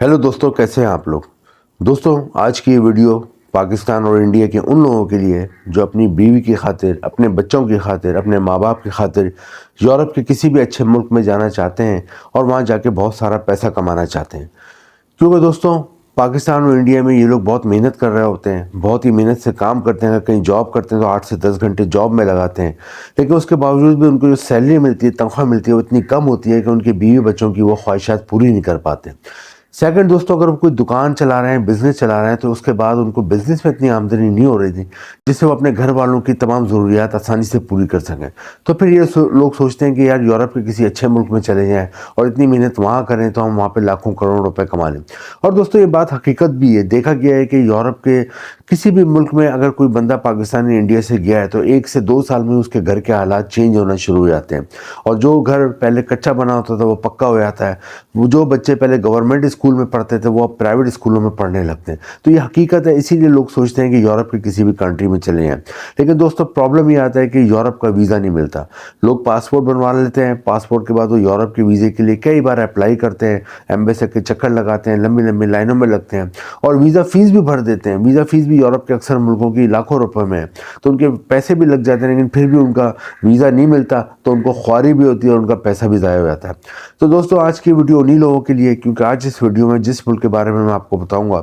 Hello दोस्तों, कैसे हैं आप लोग। दोस्तों, आज की ये वीडियो पाकिस्तान और इंडिया के उन लोगों के लिए जो अपनी बीवी की खातिर, अपने बच्चों की खातिर, अपने माँ बाप की खातिर यूरोप के किसी भी अच्छे मुल्क में जाना चाहते हैं और वहाँ जाके बहुत सारा पैसा कमाना चाहते हैं। क्योंकि दोस्तों, पाकिस्तान और इंडिया में ये लोग बहुत मेहनत कर रहे होते हैं, बहुत ही मेहनत से काम करते हैं। अगर कहीं जॉब करते हैं तो 8 से 10 घंटे जॉब में लगाते हैं, लेकिन उसके बावजूद भी उनको जो सैलरी मिलती है, तनख्वाह मिलती है, वो इतनी कम होती है कि उनके बीवी बच्चों की वो ख्वाहिशात पूरी नहीं कर पाते। सेकंड दोस्तों, अगर वो कोई दुकान चला रहे हैं, बिजनेस चला रहे हैं, तो उसके बाद उनको बिजनेस में इतनी आमदनी नहीं हो रही थी जिससे वो अपने घर वालों की तमाम ज़रूरियात आसानी से पूरी कर सकें। तो फिर ये लोग सोचते हैं कि यार यूरोप के किसी अच्छे मुल्क में चले जाएं और इतनी मेहनत वहाँ करें तो हम वहाँ पे लाखों करोड़ों रुपए कमा लें। और दोस्तों, ये बात हकीकत भी है। देखा गया है कि यूरोप के किसी भी मुल्क में अगर कोई बंदा पाकिस्तान या इंडिया से गया है तो 1 से 2 साल में उसके घर के हालात चेंज होना शुरू हो जाते हैं और जो घर पहले कच्चा बना होता था वो पक्का हो जाता है। वो जो बच्चे पहले गवर्नमेंट स्कूल में पढ़ते थे वो अब प्राइवेट स्कूलों में पढ़ने लगते हैं। तो ये हकीकत है, इसीलिए लोग सोचते हैं कि यूरोप के किसी भी कंट्री में चले जाएं। लेकिन दोस्तों, प्रॉब्लम ये आता है कि यूरोप का वीज़ा नहीं मिलता। लोग पासपोर्ट बनवा लेते हैं, पासपोर्ट के बाद वो यूरोप के वीज़े के लिए कई बार अप्लाई करते हैं, एम्बेसी के चक्कर लगाते हैं, लंबी लंबी लाइनों में लगते हैं और वीज़ा फ़ीस भी भर देते हैं। वीज़ा फ़ीस भी यूरोप के अक्सर मुल्कों की लाखों रुपए में है, तो उनके पैसे भी लग जाते हैं, लेकिन फिर भी उनका वीज़ा नहीं मिलता तो उनको ख्वारी भी होती है और उनका पैसा भी ज़ाया हो जाता है। तो दोस्तों, आज की वीडियो उन्हीं लोगों के लिए, क्योंकि आज इस वीडियो में जिस मुल्क के बारे में मैं आपको बताऊंगा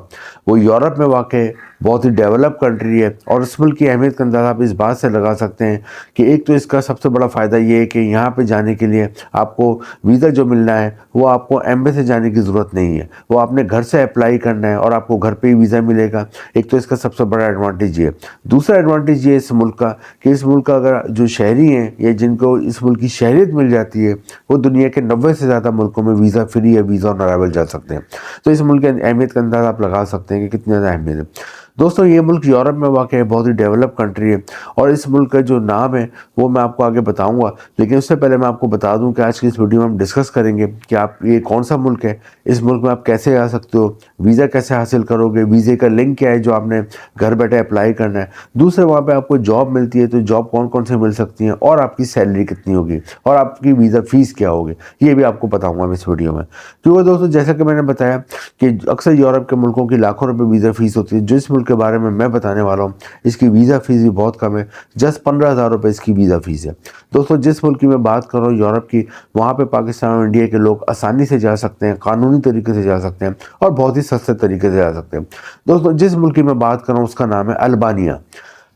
वो यूरोप में वाक़ बहुत ही डेवलप कंट्री है। और इस मुल्क की अहमियत का अंदाज़ा आप इस बात से लगा सकते हैं कि एक तो इसका सबसे बड़ा फ़ायदा ये है कि यहाँ पे जाने के लिए आपको वीज़ा जो मिलना है वो आपको एम्बेसी जाने की ज़रूरत नहीं है, वो आपने घर से अप्लाई करना है और आपको घर पे ही वीज़ा मिलेगा। एक तो इसका सबसे बड़ा एडवांटेज ये है। दूसरा एडवांटेज ये है इस मुल्क का कि इस मुल्क का अगर जो शहरी हैं या जिनको इस मुल्क की शहरियत मिल जाती है वो दुनिया के 90 से ज़्यादा मुल्कों में वीज़ा फ्री या वीज़ा ऑन अराइवल जा सकते हैं। तो इस मुल्क की अहमियत का अंदाज़ा आप लगा सकते हैं कि कितनी ज़्यादा अहमियत है। दोस्तों, ये मुल्क यूरोप में वाक़ है, बहुत ही डेवलप कंट्री है और इस मुल्क का जो नाम है वो मैं आपको आगे बताऊंगा। लेकिन उससे पहले मैं आपको बता दूं कि आज की इस वीडियो में हम डिस्कस करेंगे कि आप ये कौन सा मुल्क है, इस मुल्क में आप कैसे आ सकते हो, वीज़ा कैसे हासिल करोगे, वीज़े का लिंक क्या है जो आपने घर बैठे अप्लाई करना है। दूसरे, वहाँ पर आपको जॉब मिलती है तो जॉब कौन कौन से मिल सकती हैं और आपकी सैलरी कितनी होगी और आपकी वीज़ा फ़ीस क्या होगी, ये भी आपको बताऊँगा मैं इस वीडियो में। क्योंकि दोस्तों, जैसा कि मैंने बताया कि अक्सर यूरोप के मुल्कों की लाखों रुपये वीज़ा फ़ीस होती है। जिस मुल्क के बारे में मैं बताने वाला हूँ इसकी वीज़ा फ़ीस भी बहुत कम है, जस्ट 15,000 रुपये इसकी वीज़ा फ़ीस है। दोस्तों, जिस मुल्क की मैं बात कर रहा हूँ यूरोप की, वहाँ पे पाकिस्तान और इंडिया के लोग आसानी से जा सकते हैं, कानूनी तरीके से जा सकते हैं और बहुत ही सस्ते तरीके से जा सकते हैं। दोस्तों, जिस मुल्क की मैं बात कर रहा हूँ उसका नाम है अल्बानिया।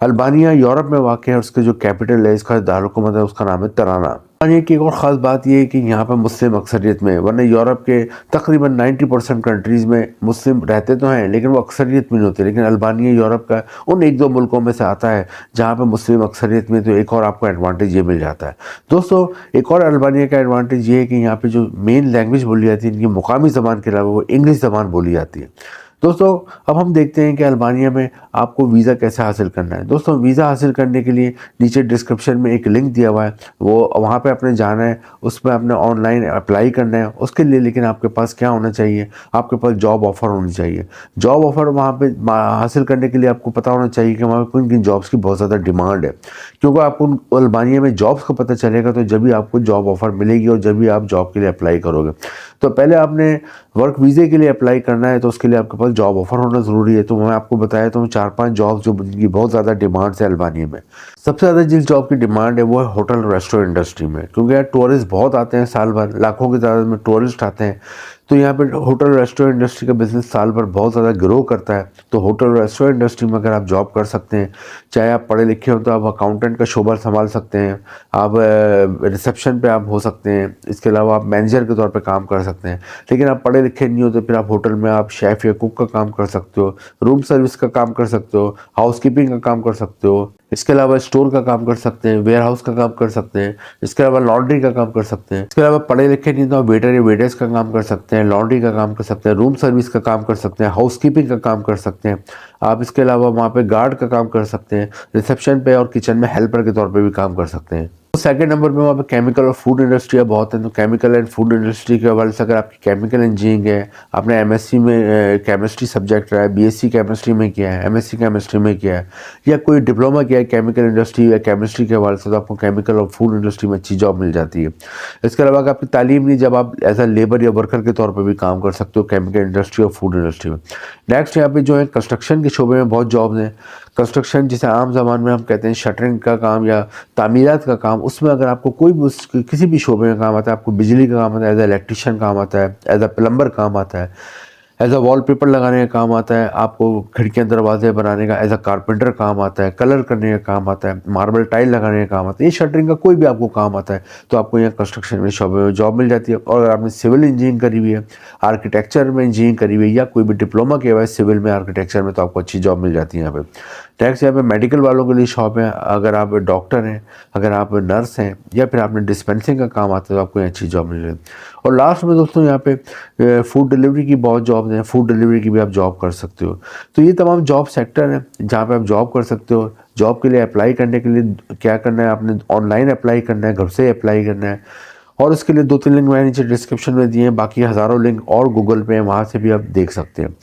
अल्बानिया यूरोप में वाक़ है और उसके जो कैपिटल है, इसका दारुलहुकूमत है, उसका नाम है तराना। अल्बानिया की एक और ख़ास बात यह है कि यहाँ पर मुस्लिम अक्सरियत में, वरना यूरोप के तकरीबन 90% कंट्रीज़ में मुस्लिम रहते तो हैं लेकिन वो अक्सरियत में नहीं होते। लेकिन अल्बानिया यूरोप का उन 1-2 मुल्कों में से आता है जहाँ पर मुस्लिम अक्सरियत में, तो एक और आपको एडवांटेज ये मिल जाता है। दोस्तों, एक और अल्बानिया का एडवांटेज ये है कि यहाँ पर जो मेन लैंग्वेज बोली जाती है इनकी मुकामी ज़बान के अलावा वो इंग्लिश ज़बान बोली जाती है। दोस्तों, अब हम देखते हैं कि अल्बानिया में आपको वीज़ा कैसे हासिल करना है। दोस्तों, वीज़ा हासिल करने के लिए नीचे डिस्क्रिप्शन में एक लिंक दिया हुआ है, वो वहाँ पे आपने जाना है, उसमें आपने ऑनलाइन अप्लाई करना है। उसके लिए लेकिन आपके पास क्या होना चाहिए, आपके पास जॉब ऑफ़र होनी चाहिए। जॉब ऑफ़र वहाँ पे हासिल करने के लिए आपको पता होना चाहिए कि वहाँ पर किन किन जॉब्स की बहुत ज़्यादा डिमांड है, क्योंकि आपको अल्बानिया में जॉब्स का पता चलेगा तो जब भी आपको जॉब ऑफ़र मिलेगी और जब भी आप जॉब के लिए अप्लाई करोगे। तो पहले आपने वर्क वीज़े के लिए अप्लाई करना है तो उसके लिए आपके पास जॉब ऑफ़र होना ज़रूरी है। तो मैं आपको बताया तो 4-5 जॉब्स जो जिनकी बहुत ज़्यादा डिमांड है अल्बानिया में। सबसे ज़्यादा जिस जॉब की डिमांड है वो है होटल रेस्टोरेंट इंडस्ट्री में, क्योंकि यार टूरिस्ट बहुत आते हैं, साल भर लाखों की तादाद में टूरिस्ट आते हैं। तो यहाँ पे होटल रेस्टोरेंट इंडस्ट्री का बिज़नेस साल भर बहुत ज़्यादा ग्रो करता है। तो होटल रेस्टोरेंट इंडस्ट्री में अगर आप जॉब कर सकते हैं, चाहे आप पढ़े लिखे हो तो आप अकाउंटेंट का शोबा संभाल सकते हैं, आप रिसेप्शन पे आप हो सकते हैं, इसके अलावा आप मैनेजर के तौर पे काम कर सकते हैं। लेकिन आप पढ़े लिखे नहीं हो तो फिर आप होटल में आप शेफ़ या कुक का काम कर सकते हो, रूम सर्विस का काम कर सकते हो, हाउसकीपिंग का काम कर सकते हो, इसके अलावा स्टोर का काम कर सकते हैं, वेयर हाउस का काम कर सकते हैं, इसके अलावा लॉन्ड्री का काम कर सकते हैं। इसके अलावा पढ़े लिखे नहीं तो आप वेटर या वेटर्स का काम कर सकते हैं, लॉन्ड्री का काम कर सकते हैं, रूम सर्विस का काम कर सकते हैं, हाउसकीपिंग का काम कर सकते हैं। आप इसके अलावा वहाँ पे गार्ड का काम कर सकते हैं, रिसेप्शन पे और किचन में हेल्पर के तौर पे भी काम कर सकते हैं। सेकंड नंबर पे वहाँ पे केमिकल और फूड इंडस्ट्री बहुत है। तो केमिकल एंड फूड इंडस्ट्री के हवाले से अगर आपकी केमिकल इंजीनियरिंग है, आपने एमएससी में केमिस्ट्री सब्जेक्ट रहा है, बीएससी केमिस्ट्री में किया है, एमएससी केमिस्ट्री में किया है, या कोई डिप्लोमा किया है केमिकल इंडस्ट्री या केमिस्ट्री के हवाले से, तो आपको केमिकल और फूड इंडस्ट्री में अच्छी जॉब मिल जाती है। इसके अलावा आपकी तालीम नहीं, जब आप एज अ लेबर या वर्कर के तौर पर भी काम कर सकते हो केमिकल इंडस्ट्री और फूड इंडस्ट्री में। नेक्स्ट यहाँ पे जो है कंस्ट्रक्शन के शोबे में बहुत जॉब्स हैं। कंस्ट्रक्शन जिसे आम ज़बान में हम कहते हैं शटरिंग का काम या तामीरात का काम, उसमें अगर आपको कोई भी किसी भी शोबे में काम आता है, आपको बिजली का काम आता है, एज ए इलेक्ट्रीशियन काम आता है, एज अ प्लम्बर काम आता है, एज अ वॉलपेपर लगाने का काम आता है, आपको खिड़कियाँ दरवाजे बनाने का एज अ कारपेंटर काम आता है, कलर करने का काम आता है, मार्बल टाइल लगाने का काम आता है, ये शटरिंग का कोई भी आपको काम आता है तो आपको यहाँ कंस्ट्रक्शन में शोबे में जॉब मिल जाती है। और अगर आपने सिविल इंजीनियरिंग करी हुई है, आर्किटेक्चर में इंजीनियरिंग करी हुई है, या कोई भी डिप्लोमा किया हुआ है सिविल में आर्किटेक्चर में, तो आपको अच्छी जॉब मिल जाती है यहाँ पे। नेक्स्ट यहाँ पे मेडिकल वालों के लिए शॉप है। अगर आप डॉक्टर हैं, अगर आप नर्स हैं, या फिर आपने डिस्पेंसिंग का काम आता है तो आपको यहाँ अच्छी जॉब मिल जाती है। और लास्ट में दोस्तों यहाँ पे फूड डिलीवरी की बहुत जॉब हैं। फूड डिलीवरी की भी आप जॉब कर सकते हो। तो ये तमाम जॉब सेक्टर हैं जहाँ पे आप जॉब कर सकते हो। जॉब के लिए अप्लाई करने के लिए क्या करना है, आपने ऑनलाइन अप्लाई करना है, घर से अप्लाई करना है। और उसके लिए 2-3 लिंक मैंने नीचे डिस्क्रिप्शन में दिए हैं, बाकी हज़ारों लिंक और गूगल पे हैं, वहाँ से भी आप देख सकते हैं।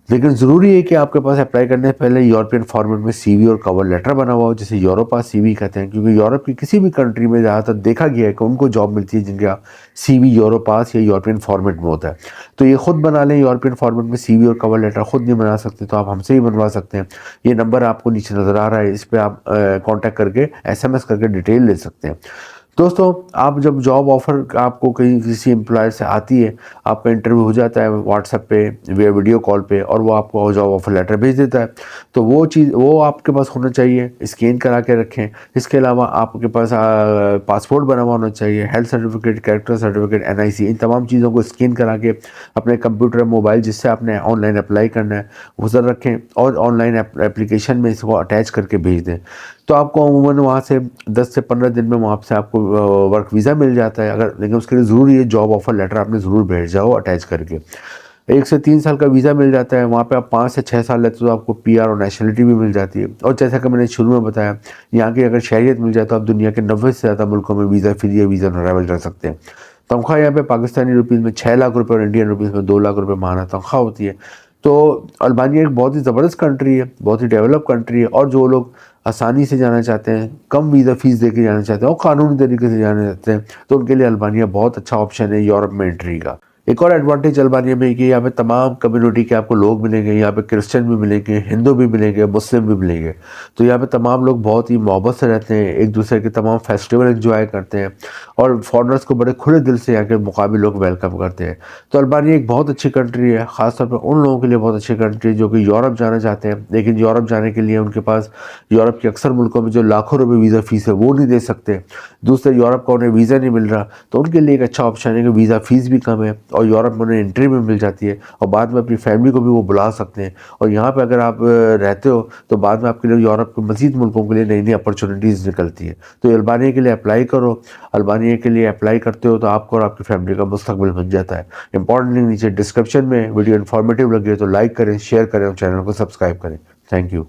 लेकिन ज़रूरी है कि आपके पास अप्लाई करने से पहले यूरोपियन फॉर्मेट में सीवी और कवर लेटर बना हुआ हो, जिसे यूरोपास सीवी कहते हैं। क्योंकि यूरोप की किसी भी कंट्री में ज़्यादातर देखा गया है कि उनको जॉब मिलती है जिनका सीवी यूरोपास या यूरोपियन फॉर्मेट में होता है। तो ये खुद बना लें, यूरोपियन फॉर्मेट में सीवी और कवर लेटर खुद नहीं बना सकते तो आप हमसे ही बनवा सकते हैं। ये नंबर आपको नीचे नज़र आ रहा है, इस पर आप कॉन्टैक्ट करके SMS करके डिटेल ले सकते हैं। दोस्तों, आप जब जॉब ऑफ़र आपको कहीं किसी एम्प्लॉयर से आती है, आपका इंटरव्यू हो जाता है व्हाट्सएप पे या वीडियो कॉल पे, और वो आपको जॉब ऑफ़र लेटर भेज देता है, तो वो आपके पास होना चाहिए, स्कैन करा के रखें। इसके अलावा आपके पास पासपोर्ट बना हुआ होना चाहिए, health certificate, character certificate, NIC, इन तमाम चीज़ों को स्कैन करा के अपने कंप्यूटर मोबाइल जिससे आपने ऑनलाइन अप्लाई करना है वो सर रखें, और ऑनलाइन एप्लीकेशन में इसको अटैच करके भेज दें। तो आपको अमूमन वहाँ से 10 से 15 दिन में वहाँ से आपको वर्क वीज़ा मिल जाता है। अगर लेकिन उसके लिए ज़रूरी है जॉब ऑफ़र लेटर आपने ज़रूर भेजा हो अटैच करके। 1 से 3 साल का वीज़ा मिल जाता है। वहाँ पे आप 5 से 6 साल रहते हो तो आपको PR और नेशनलिटी भी मिल जाती है। और जैसा कि मैंने शुरू में बताया, यहाँ की अगर शहरियत मिल जाए तो आप दुनिया के 90 से ज़्यादा मुल्कों में वीज़ा फ्री या वीज़ा ऑन अराइवल कर सकते हैं। तनख्वाह यहाँ पे पाकिस्तानी रुपीज़ में 6 लाख रुपये और इंडियन रुपीज़ में 2 लाख रुपये माहाना तनख्वाह होती है। तो अल्बानिया एक बहुत ही ज़बरदस्त कंट्री है, बहुत ही डेवलप कंट्री है, और जो लोग आसानी से जाना चाहते हैं, कम वीज़ा फ़ीस दे के जाना चाहते हैं और कानूनी तरीके से जाना चाहते हैं, तो उनके लिए अल्बानिया बहुत अच्छा ऑप्शन है यूरोप में एंट्री का। एक और एडवांटेज अल्बानिया में कि यहाँ पे तमाम कम्युनिटी के आपको लोग मिलेंगे। यहाँ पे क्रिश्चियन भी मिलेंगे, हिंदू भी मिलेंगे, मुस्लिम भी मिलेंगे। तो यहाँ पे तमाम लोग बहुत ही मोहब्बत से रहते हैं, एक दूसरे के तमाम फेस्टिवल एंजॉय करते हैं, और फॉरेनर्स को बड़े खुले दिल से यहाँ के मुकामी लोग वेलकम करते हैं। तो अल्बानिया एक बहुत अच्छी कंट्री है, ख़ासतौर पर उन लोगों के लिए बहुत अच्छी कंट्री है जो कि यूरोप जाना चाहते हैं, लेकिन यूरोप जाने के लिए उनके पास यूरोप के अक्सर मुल्कों में जो लाखों रुपये वीज़ा फ़ीस है वो नहीं दे सकते। दूसरे यूरोप का उन्हें वीज़ा नहीं मिल रहा, तो उनके लिए एक अच्छा ऑप्शन है कि वीज़ा फ़ीस भी कम है और यूरोप में उन्हें एंट्री भी मिल जाती है, और बाद में अपनी फैमिली को भी वो बुला सकते हैं। और यहाँ पे अगर आप रहते हो तो बाद में आपके लिए यूरोप के मज़ीद मुल्कों के लिए नई नई अपॉर्चुनिटीज़ निकलती है। तो अल्बानिया के लिए अप्लाई करो। अल्बानिया के लिए अप्लाई करते हो तो आपको और आपकी फैमिली का मुस्तकबिल बन जाता है। इंपॉर्टेंट लिंक नीचे डिस्क्रिप्शन में। वीडियो इन्फॉर्मेटिव लगे तो लाइक करें, शेयर करें और चैनल को सब्सक्राइब करें। Thank you.